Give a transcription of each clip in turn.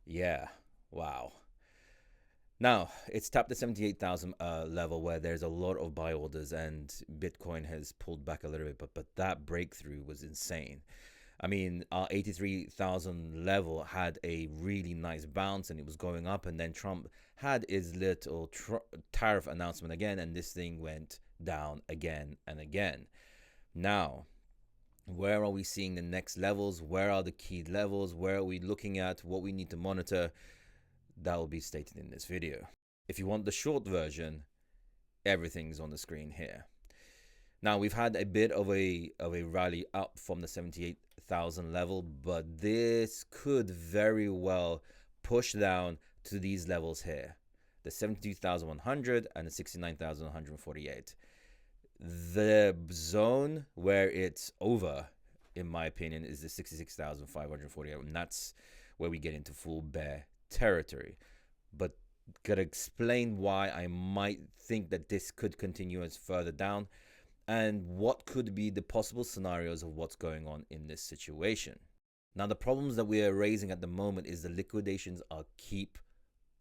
Yeah. Wow. Now, it's tapped the 78,000 level where there's a lot of buy orders and Bitcoin has pulled back a little bit, but that breakthrough was insane. I mean, our 83,000 level had a really nice bounce and it was going up, and then Trump had his little tariff announcement again, and this thing went down again and again. Now, where are we seeing the next levels? Where are the key levels? Where are we looking at? What we need to monitor? That will be stated in this video. If you want the short version, everything's on the screen here. Now we've had a bit of a rally up from the 78,000 level, but this could very well push down to these levels here, the 72,100 and the 69,148. The zone where it's over, in my opinion, is the 66,548, and that's where we get into full bear territory. But gotta explain why I might think that this could continue as further down and what could be the possible scenarios of what's going on in this situation. Now, the problems that we are raising at the moment is the liquidations are keep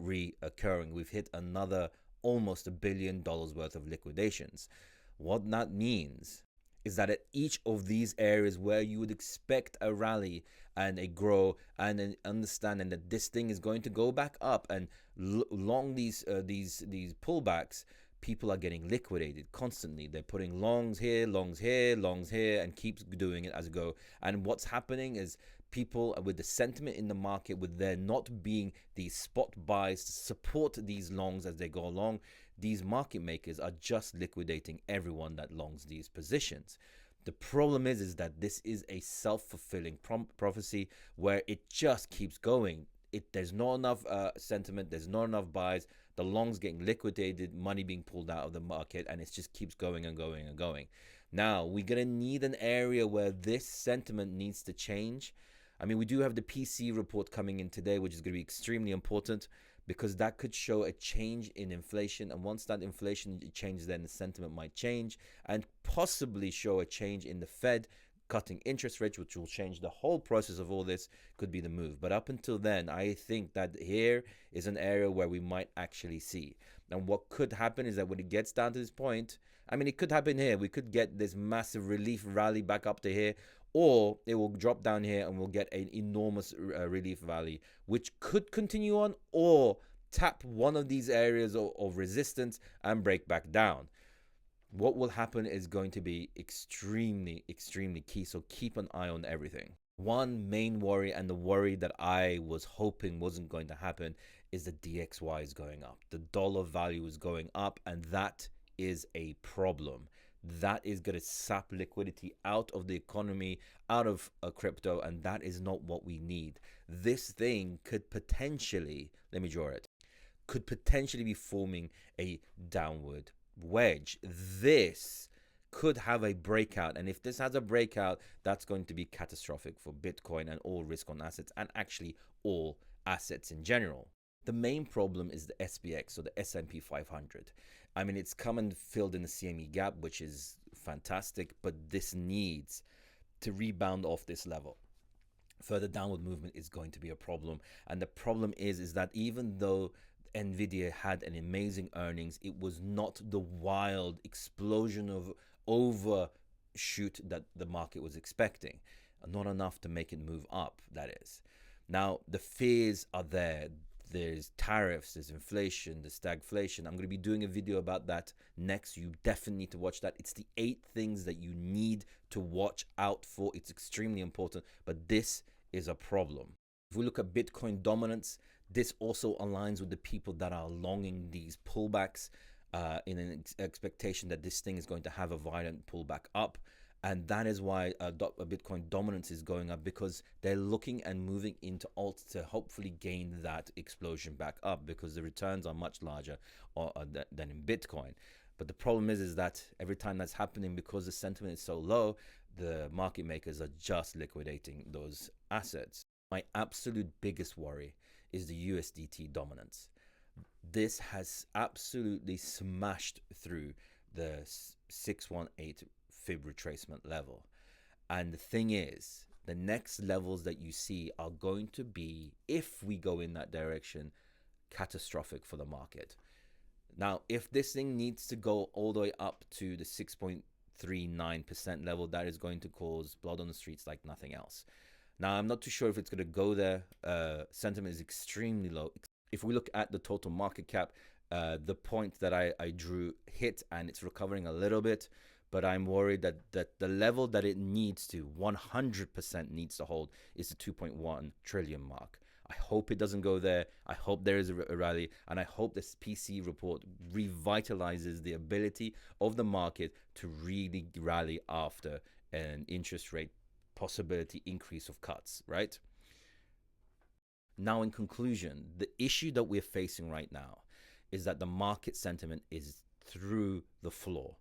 reoccurring. We've hit another almost $1 billion worth of liquidations. What that means is that at each of these areas where you would expect a rally and a grow and an understanding that this thing is going to go back up and long these pullbacks, people are getting liquidated constantly. They're putting longs here, longs here, longs here, and keeps doing it as it go. And what's happening is people with the sentiment in the market, with there not being these spot buys to support these longs as they go along, these market makers are just liquidating everyone that longs these positions. The problem is that this is a self-fulfilling prophecy where it just keeps going. There's not enough sentiment, there's not enough buys, the longs getting liquidated, money being pulled out of the market, and it just keeps going and going and going. Now, we're going to need an area where this sentiment needs to change. I mean, we do have the PC report coming in today, which is going to be extremely important because that could show a change in inflation. And once that inflation changes, then the sentiment might change and possibly show a change in the Fed cutting interest rates, which will change the whole process of all this, could be the move. But up until then, I think that here is an area where we might actually see. And what could happen is that when it gets down to this point, I mean, it could happen here. We could get this massive relief rally back up to here, or it will drop down here and we'll get an enormous relief rally, which could continue on or tap one of these areas of resistance and break back down. What will happen is going to be extremely, extremely key. So keep an eye on everything. One main worry, and the worry that I was hoping wasn't going to happen, is the DXY is going up. The dollar value is going up, and that is a problem. That is going to sap liquidity out of the economy, out of crypto, and that is not what we need. This thing could potentially, let me draw it, could potentially be forming a downward wedge. This could have a breakout, and if this has a breakout, that's going to be catastrophic for Bitcoin and all risk on assets, and actually all assets in general. The main problem is the SPX, or the S&P 500. I mean, it's come and filled in the CME gap, which is fantastic, but this needs to rebound off this level. Further downward movement is going to be a problem, and the problem is that even though Nvidia had an amazing earnings, it was not the wild explosion of overshoot that the market was expecting. Not enough to make it move up, that is. Now, the fears are there. There's tariffs, there's inflation, there's stagflation. I'm going to be doing a video about that next. You definitely need to watch that. It's the 8 things that you need to watch out for. It's extremely important, but this is a problem. If we look at Bitcoin dominance, this also aligns with the people that are longing these pullbacks in an expectation that this thing is going to have a violent pullback up. And that is why Bitcoin dominance is going up, because they're looking and moving into alts to hopefully gain that explosion back up, because the returns are much larger than in Bitcoin. But the problem is that every time that's happening, because the sentiment is so low, the market makers are just liquidating those assets. My absolute biggest worry is the USDT dominance. This has absolutely smashed through the 618 fib retracement level. And the thing is, the next levels that you see are going to be, if we go in that direction, catastrophic for the market. Now, if this thing needs to go all the way up to the 6.39% level, that is going to cause blood on the streets like nothing else. Now, I'm not too sure if it's going to go there. Sentiment is extremely low. If we look at the total market cap, the point that I drew hit, and it's recovering a little bit, but I'm worried that the level that it needs to 100% needs to hold is the 2.1 trillion mark. I hope it doesn't go there. I hope there is a rally, and I hope this PC report revitalizes the ability of the market to really rally after an interest rate possibility increase of cuts, right? Now, in conclusion, the issue that we're facing right now is that the market sentiment is through the floor.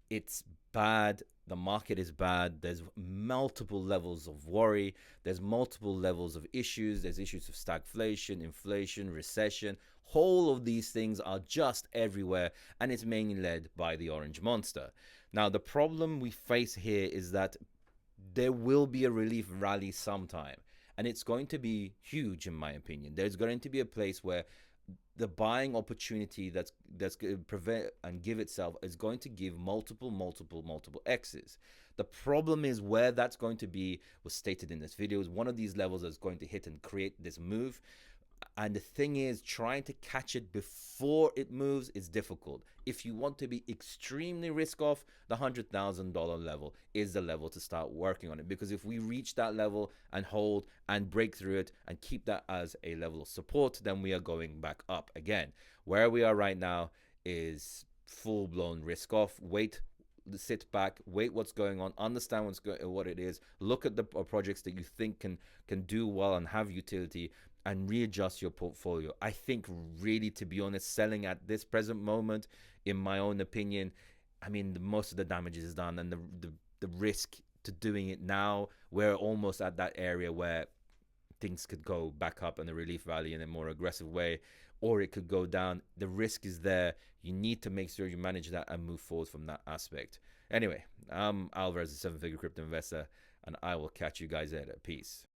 It's bad. The market is bad. There's multiple levels of worry. There's multiple levels of issues. There's issues of stagflation, inflation, recession. All of these things are just everywhere, and it's mainly led by the orange monster. Now, the problem we face here is that there will be a relief rally sometime, and it's going to be huge, in my opinion. There's going to be a place where the buying opportunity that's going to prevent and give itself is going to give multiple X's. The problem is where that's going to be was stated in this video is one of these levels that's going to hit and create this move. And the thing is, trying to catch it before it moves is difficult. If you want to be extremely risk off, the $100,000 level is the level to start working on it. Because if we reach that level and hold and break through it and keep that as a level of support, then we are going back up again. Where we are right now is full-blown risk off. Wait, sit back, wait what's going on, understand what it is, look at the projects that you think can do well and have utility, and readjust your portfolio. I think, really, to be honest, selling at this present moment, in my own opinion, I mean, most of the damage is done, and the risk to doing it now, we're almost at that area where things could go back up in the relief valley in a more aggressive way, or it could go down. The risk is there. You need to make sure you manage that and move forward from that aspect. Anyway, I'm Alvarez, a 7-figure crypto investor, and I will catch you guys later. Peace.